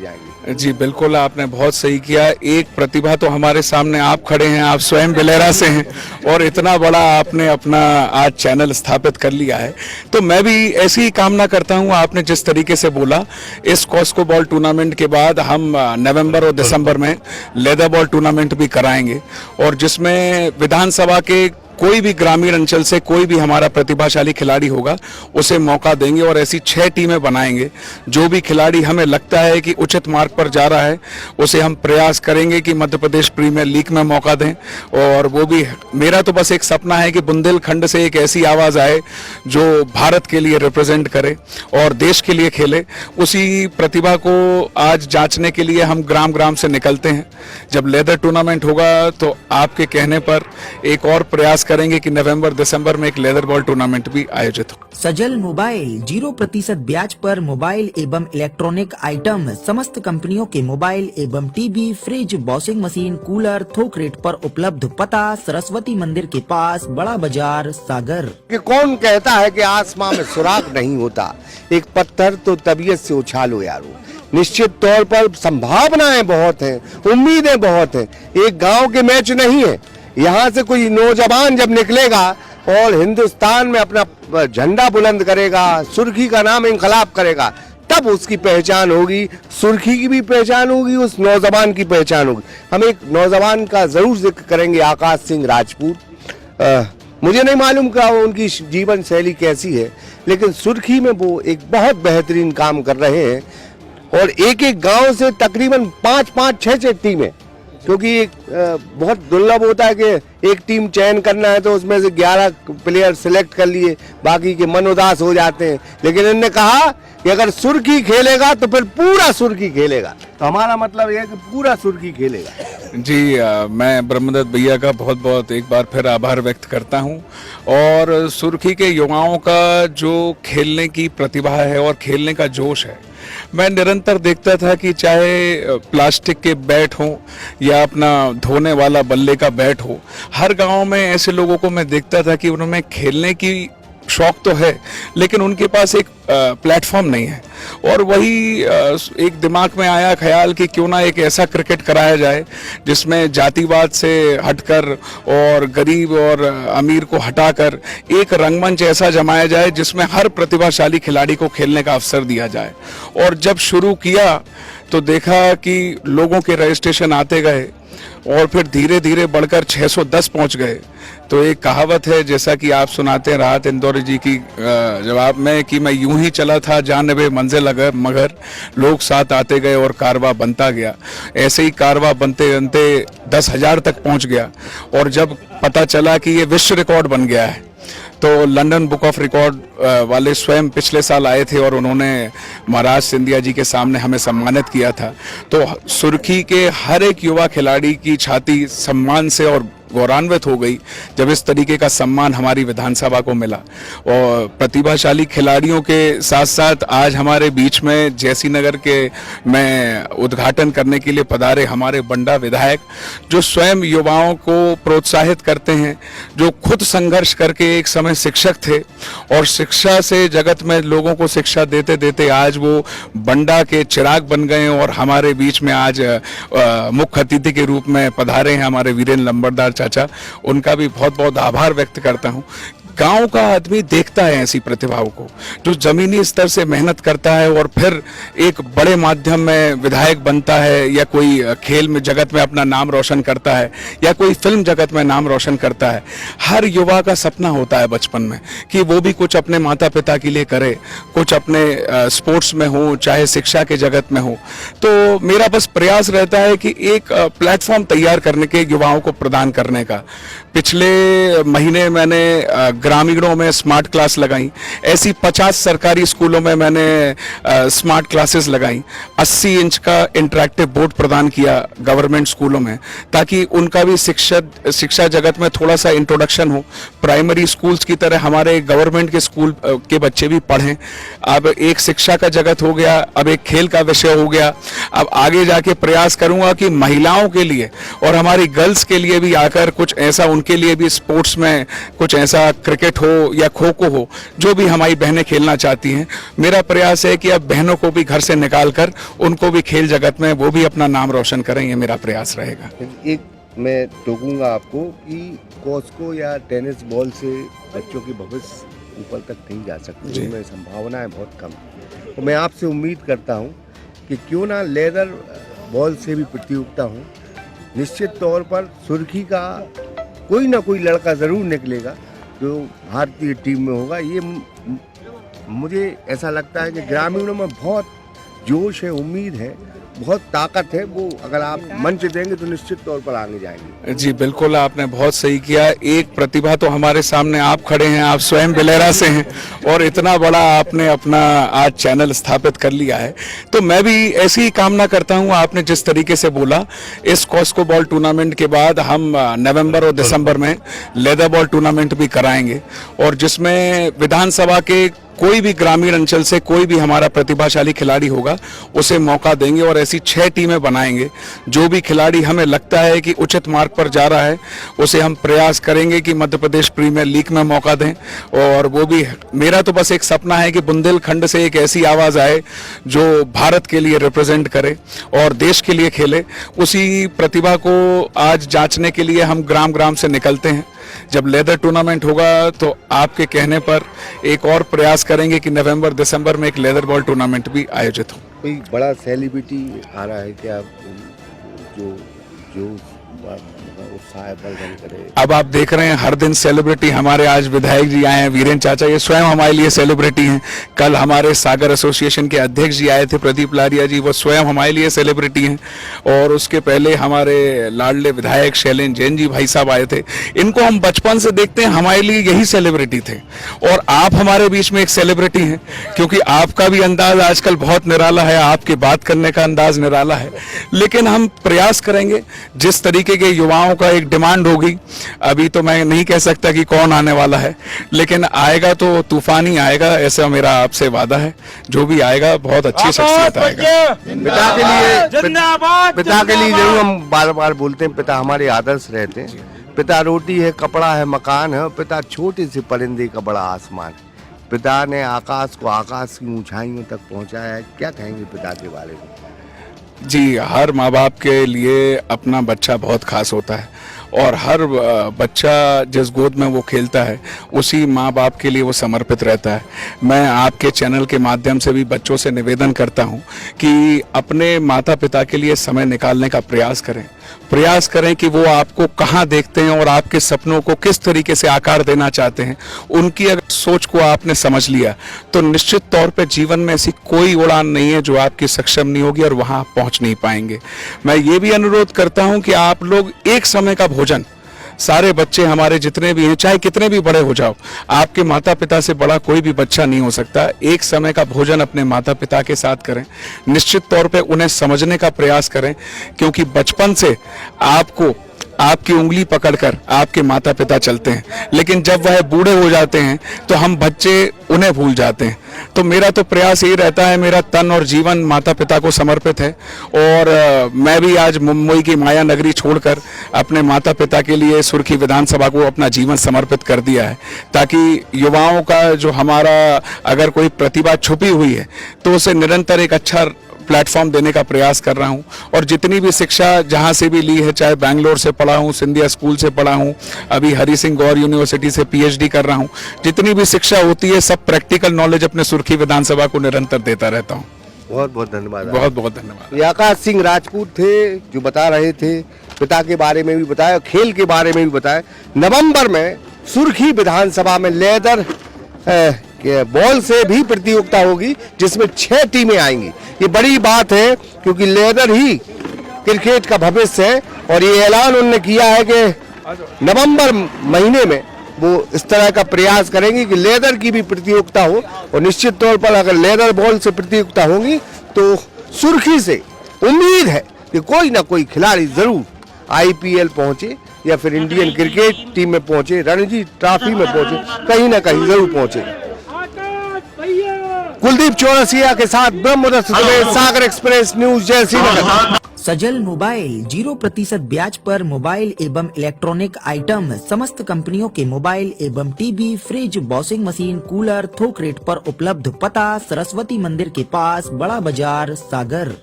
जाएंगे। जी बिल्कुल, आपने बहुत सही किया। एक प्रतिभा तो हमारे सामने आप खड़े हैं, आप स्वयं बिलेरा से हैं और इतना बड़ा आपने अपना आज चैनल स्थापित कर लिया है। तो मैं भी ऐसी ही कामना करता हूं, आपने जिस तरीके से बोला, इस कॉस्को बॉल टूर्नामेंट के बाद हम नवंबर और दिसंबर में लेदर बॉल टूर्नामेंट भी कराएंगे और जिसमें विधानसभा के कोई भी ग्रामीण अंचल से कोई भी हमारा प्रतिभाशाली खिलाड़ी होगा उसे मौका देंगे और ऐसी 6 टीमें बनाएंगे। जो भी खिलाड़ी हमें लगता है कि उचित मार्ग पर जा रहा है उसे हम प्रयास करेंगे कि मध्य प्रदेश प्रीमियर लीग में मौका दें। और वो भी मेरा तो बस एक सपना है कि बुंदेलखंड से एक ऐसी आवाज़ आए जो भारत के लिए रिप्रेजेंट करे और देश के लिए खेले। उसी प्रतिभा को आज जांचने के लिए हम ग्राम ग्राम से निकलते हैं। जब लेदर टूर्नामेंट होगा तो आपके कहने पर एक और प्रयास करेंगे कि नवंबर दिसंबर में एक लेदर बॉल टूर्नामेंट भी आयोजित हो। सजल मोबाइल 0% ब्याज पर मोबाइल एवं इलेक्ट्रॉनिक आइटम, समस्त कंपनियों के मोबाइल एवं TV, fridge, washing machine, cooler थोक रेट पर उपलब्ध। पता सरस्वती मंदिर के पास, बड़ा बाजार, सागर। कि कौन कहता है कि आसमां में सुराग नहीं होता, एक पत्थर तो तबीयत से उछालो यारो। निश्चित तौर पर संभावनाएं बहुत हैं, उम्मीदें बहुत हैं। एक गांव के मैच नहीं है। यहाँ से कोई नौजवान जब निकलेगा और हिंदुस्तान में अपना झंडा बुलंद करेगा, सुर्खी का नाम इंकलाब करेगा, तब उसकी पहचान होगी। सुर्खी की भी पहचान होगी, उस नौजवान की पहचान होगी। हम एक नौजवान का जरूर जिक्र करेंगे, आकाश सिंह राजपूत। मुझे नहीं मालूम कि उनकी जीवन शैली कैसी है, लेकिन सुर्खी में वो एक बहुत बेहतरीन काम कर रहे हैं और एक एक गांव से तकरीबन 5-5, 6-6 टीमें, क्योंकि एक बहुत दुर्लभ होता है कि एक टीम चयन करना है तो उसमें से 11 प्लेयर सिलेक्ट कर लिए, बाकी के मन उदास हो जाते हैं। लेकिन इन्होंने कहा कि अगर सुर्खी खेलेगा तो फिर पूरा सुर्खी खेलेगा। तो हमारा मतलब यह है कि पूरा सुर्खी खेलेगा। जी मैं ब्रह्मदत्त भैया का बहुत बहुत एक बार फिर आभार व्यक्त करता हूं। और सुर्खी के युवाओं का जो खेलने की प्रतिभा है और खेलने का जोश है, मैं निरंतर देखता था कि चाहे प्लास्टिक के बैट हो या अपना धोने वाला बल्ले का बैट हो, हर गांव में ऐसे लोगों को मैं देखता था कि उनमें खेलने की शौक तो है लेकिन उनके पास एक प्लेटफॉर्म नहीं है। और वही एक दिमाग में आया ख्याल कि क्यों ना एक ऐसा क्रिकेट कराया जाए जिसमें जातिवाद से हटकर और गरीब और अमीर को हटाकर एक रंगमंच ऐसा जमाया जाए जिसमें हर प्रतिभाशाली खिलाड़ी को खेलने का अवसर दिया जाए। और जब शुरू किया तो देखा कि लोगों के रजिस्ट्रेशन आते गए और फिर धीरे धीरे बढ़कर 610 पहुंच गए। तो एक कहावत है, जैसा कि आप सुनाते हैं राहत इंदौरी जी की जवाब में, कि मैं यूं ही चला था जानबे मंजिल अगर, मगर लोग साथ आते गए और कारवा बनता गया। ऐसे ही कारवा बनते बनते 10,000 तक पहुंच गया। और जब पता चला कि ये विश्व रिकॉर्ड बन गया है तो लंदन बुक ऑफ रिकॉर्ड वाले स्वयं पिछले साल आए थे और उन्होंने महाराज सिंधिया जी के सामने हमें सम्मानित किया था। तो सुर्खी के हर एक युवा खिलाड़ी की छाती सम्मान से और गौरवान्वित हो गई जब इस तरीके का सम्मान हमारी विधानसभा को मिला। और प्रतिभाशाली खिलाड़ियों के साथ साथ आज हमारे बीच में जैसी नगर के मैं उद्घाटन करने के लिए पधारे हमारे बंडा विधायक, जो स्वयं युवाओं को प्रोत्साहित करते हैं, जो खुद संघर्ष करके एक समय शिक्षक थे और शिक्षा से जगत में लोगों को शिक्षा देते देते आज वो बंडा के चिराग बन गए और हमारे बीच में आज मुख्य अतिथि के रूप में पधारे हैं हमारे वीरेंद्र लंबरदार चाचा। उनका भी बहुत बहुत आभार व्यक्त करता हूं। गांव का आदमी देखता है ऐसी प्रतिभाओं को जो जमीनी स्तर से मेहनत करता है और फिर एक बड़े माध्यम में विधायक बनता है या कोई खेल में जगत में अपना नाम रोशन करता है या कोई फिल्म जगत में नाम रोशन करता है। हर युवा का सपना होता है बचपन में कि वो भी कुछ अपने माता पिता के लिए करे, कुछ अपने स्पोर्ट्स में हो, चाहे शिक्षा के जगत में हो। तो मेरा बस प्रयास रहता है कि एक प्लेटफॉर्म तैयार करने के युवाओं को प्रदान करने का। पिछले महीने मैंने ग्रामीणों में स्मार्ट क्लास लगाई, ऐसी 50 सरकारी स्कूलों में मैंने स्मार्ट क्लासेस लगाई। 80 इंच का इंटरैक्टिव बोर्ड प्रदान किया गवर्नमेंट स्कूलों में ताकि उनका भी शिक्षा जगत में थोड़ा सा इंट्रोडक्शन हो। प्राइमरी स्कूल्स की तरह हमारे गवर्नमेंट के स्कूल के बच्चे भी पढ़ें। अब एक शिक्षा का जगत हो गया, अब एक खेल का विषय हो गया। अब आगे जाके प्रयास करूंगा कि महिलाओं के लिए और हमारी गर्ल्स के लिए भी आकर कुछ ऐसा, उनके लिए भी स्पोर्ट्स में कुछ ऐसा क्रिकेट हो या खो खो हो, जो भी हमारी बहनें खेलना चाहती हैं, मेरा प्रयास है कि अब बहनों को भी घर से निकाल कर उनको भी खेल जगत में वो भी अपना नाम रोशन करें, ये मेरा प्रयास रहेगा। एक मैं टोकूंगा आपको कि कॉस्को या टेनिस बॉल से बच्चों की भविष्य ऊपर तक नहीं जा सकती, उनमें संभावनाएं बहुत कम हैं। तो मैं आपसे उम्मीद करता हूं कि क्यों ना लेदर बॉल से भी प्रतियोगिता हो। निश्चित तौर पर सुर्खी का कोई ना कोई लड़का ज़रूर निकलेगा जो भारतीय टीम में होगा। ये मुझे ऐसा लगता है कि ग्रामीणों में बहुत जोश है, उम्मीद है, बहुत ताकत है। वो अगर आप मंच देंगे तो निश्चित तौर पर आगे जाएंगे। जी बिल्कुल, आपने बहुत सही किया। एक प्रतिभा तो हमारे सामने आप खड़े हैं, आप स्वयं बिलेरा से हैं और इतना बड़ा आपने अपना आज चैनल स्थापित कर लिया है, तो मैं भी ऐसी ही कामना करता हूं। आपने जिस तरीके से बोला, इस कॉस्को बॉल टूर्नामेंट के बाद हम नवंबर और दिसंबर में लेदर बॉल टूर्नामेंट भी कराएंगे और जिसमें विधानसभा के कोई भी ग्रामीण अंचल से कोई भी हमारा प्रतिभाशाली खिलाड़ी होगा उसे मौका देंगे और ऐसी 6 टीमें बनाएंगे। जो भी खिलाड़ी हमें लगता है कि उचित मार्ग पर जा रहा है उसे हम प्रयास करेंगे कि मध्य प्रदेश प्रीमियर लीग में मौका दें। और वो भी मेरा तो बस एक सपना है कि बुंदेलखंड से एक ऐसी आवाज़ आए जो भारत के लिए रिप्रेजेंट करे और देश के लिए खेले। उसी प्रतिभा को आज जांचने के लिए हम ग्राम ग्राम से निकलते हैं। जब लेदर टूर्नामेंट होगा तो आपके कहने पर एक और प्रयास करेंगे कि नवंबर दिसंबर में एक लेदर बॉल टूर्नामेंट भी आयोजित हो। कोई बड़ा सेलिब्रिटी आ रहा है क्या जो जो उत्साह वर्धन करे? अब आप देख रहे हैं हर दिन सेलिब्रिटी, हमारे आज विधायक जी आए हैं, वीरेंद्र चाचा, ये स्वयं हमारे लिए सेलिब्रिटी हैं। कल हमारे सागर एसोसिएशन के अध्यक्ष जी आए थे, प्रदीप लारिया जी, वो स्वयं हमारे लिए सेलिब्रिटी हैं। और उसके पहले हमारे लाडले विधायक शैलेंद्र जैन जी भाई साहब आए थे। इनको हम बचपन से देखते हैं, हमारे लिए यही सेलिब्रिटी थे और आप हमारे बीच में एक सेलिब्रिटी हैं, क्योंकि आपका भी अंदाज आजकल बहुत निराला है, आपके बात करने का अंदाज निराला है। लेकिन हम प्रयास करेंगे, जिस तरीके के युवाओं का एक डिमांड होगी, अभी तो मैं नहीं कह सकता कि कौन आने वाला है, लेकिन आएगा तो तूफान ही आएगा, ऐसा मेरा आपसे वादा है। जो भी आएगा बहुत अच्छी शख्सियत आएगा। पिता के लिए जरूर हम बार बार बोलते हैं, पिता हमारे आदर्श रहते हैं। पिता रोटी है, कपड़ा है, मकान है, पिता छोटे से परिंदे का बड़ा आसमान। पिता ने आकाश को आकाश की ऊंचाइयों तक पहुंचाया है। क्या कहेंगे पिता के बारे में? जी, हर माँ बाप के लिए अपना बच्चा बहुत खास होता है और हर बच्चा जिस गोद में वो खेलता है उसी माँ बाप के लिए वो समर्पित रहता है। मैं आपके चैनल के माध्यम से भी बच्चों से निवेदन करता हूँ कि अपने माता पिता के लिए समय निकालने का प्रयास करें कि वो आपको कहाँ देखते हैं और आपके सपनों को किस तरीके से आकार देना चाहते हैं। उनकी अगर सोच को आपने समझ लिया तो निश्चित तौर पे जीवन में ऐसी कोई उड़ान नहीं है जो आपकी सक्षम नहीं होगी और वहाँ आप पहुँच नहीं पाएंगे। मैं ये भी अनुरोध करता हूँ कि आप लोग एक समय का भोजन, सारे बच्चे हमारे जितने भी हैं, चाहे कितने भी बड़े हो जाओ, आपके माता पिता से बड़ा कोई भी बच्चा नहीं हो सकता। एक समय का भोजन अपने माता पिता के साथ करें, निश्चित तौर पे उन्हें समझने का प्रयास करें, क्योंकि बचपन से आपको आपकी उंगली पकड़कर आपके माता पिता चलते हैं, लेकिन जब वह बूढ़े हो जाते हैं तो हम बच्चे उन्हें भूल जाते हैं। तो मेरा तो प्रयास यही रहता है, मेरा तन और जीवन माता पिता को समर्पित है और मैं भी आज मुंबई की माया नगरी छोड़कर अपने माता पिता के लिए सुर्खी विधानसभा को अपना जीवन समर्पित कर दिया है, ताकि युवाओं का जो हमारा अगर कोई प्रतिभा छुपी हुई है तो उसे निरंतर एक अच्छा प्लेटफॉर्म देने का प्रयास कर रहा हूं। और जितनी भी शिक्षा जहां से भी ली है, चाहे बैंगलोर से पढ़ा हूं, सिंधिया स्कूल से पढ़ा हूं, अभी हरि सिंह गौर यूनिवर्सिटी से पीएचडी कर रहा हूं, जितनी भी शिक्षा होती है सब प्रैक्टिकल नॉलेज अपने सुर्खी विधानसभा को निरंतर देता रहता हूं। बहुत बहुत धन्यवाद। बहुत बहुत धन्यवाद। ये आकाश सिंह राजपूत थे जो बता रहे थे, पिता के बारे में भी बताया, खेल के बारे में भी बताया। नवंबर में सुर्खी विधानसभा में लेदर बॉल से भी प्रतियोगिता होगी जिसमें 6 टीमें आएंगी। ये बड़ी बात है क्योंकि लेदर ही क्रिकेट का भविष्य है और ये ऐलान उन्होंने किया है कि नवंबर महीने में वो इस तरह का प्रयास करेंगे कि लेदर की भी प्रतियोगिता हो। और निश्चित तौर पर अगर लेदर बॉल से प्रतियोगिता होगी तो सुर्खी से उम्मीद है कि कोई ना कोई खिलाड़ी जरूर आईपीएल पहुंचे या फिर इंडियन क्रिकेट टीम में पहुंचे, रणजी ट्रॉफी में पहुंचे, कहीं ना कहीं जरूर पहुंचे। कुलदीप चौरसिया के साथ ब्रह्मदत्त सागर एक्सप्रेस न्यूज, जय श्री नगर। सजल मोबाइल 0% ब्याज पर मोबाइल एवं इलेक्ट्रॉनिक आइटम समस्त कंपनियों के मोबाइल एवं TV, fridge, washing machine, cooler थोक रेट पर उपलब्ध। पता सरस्वती मंदिर के पास, बड़ा बाजार, सागर।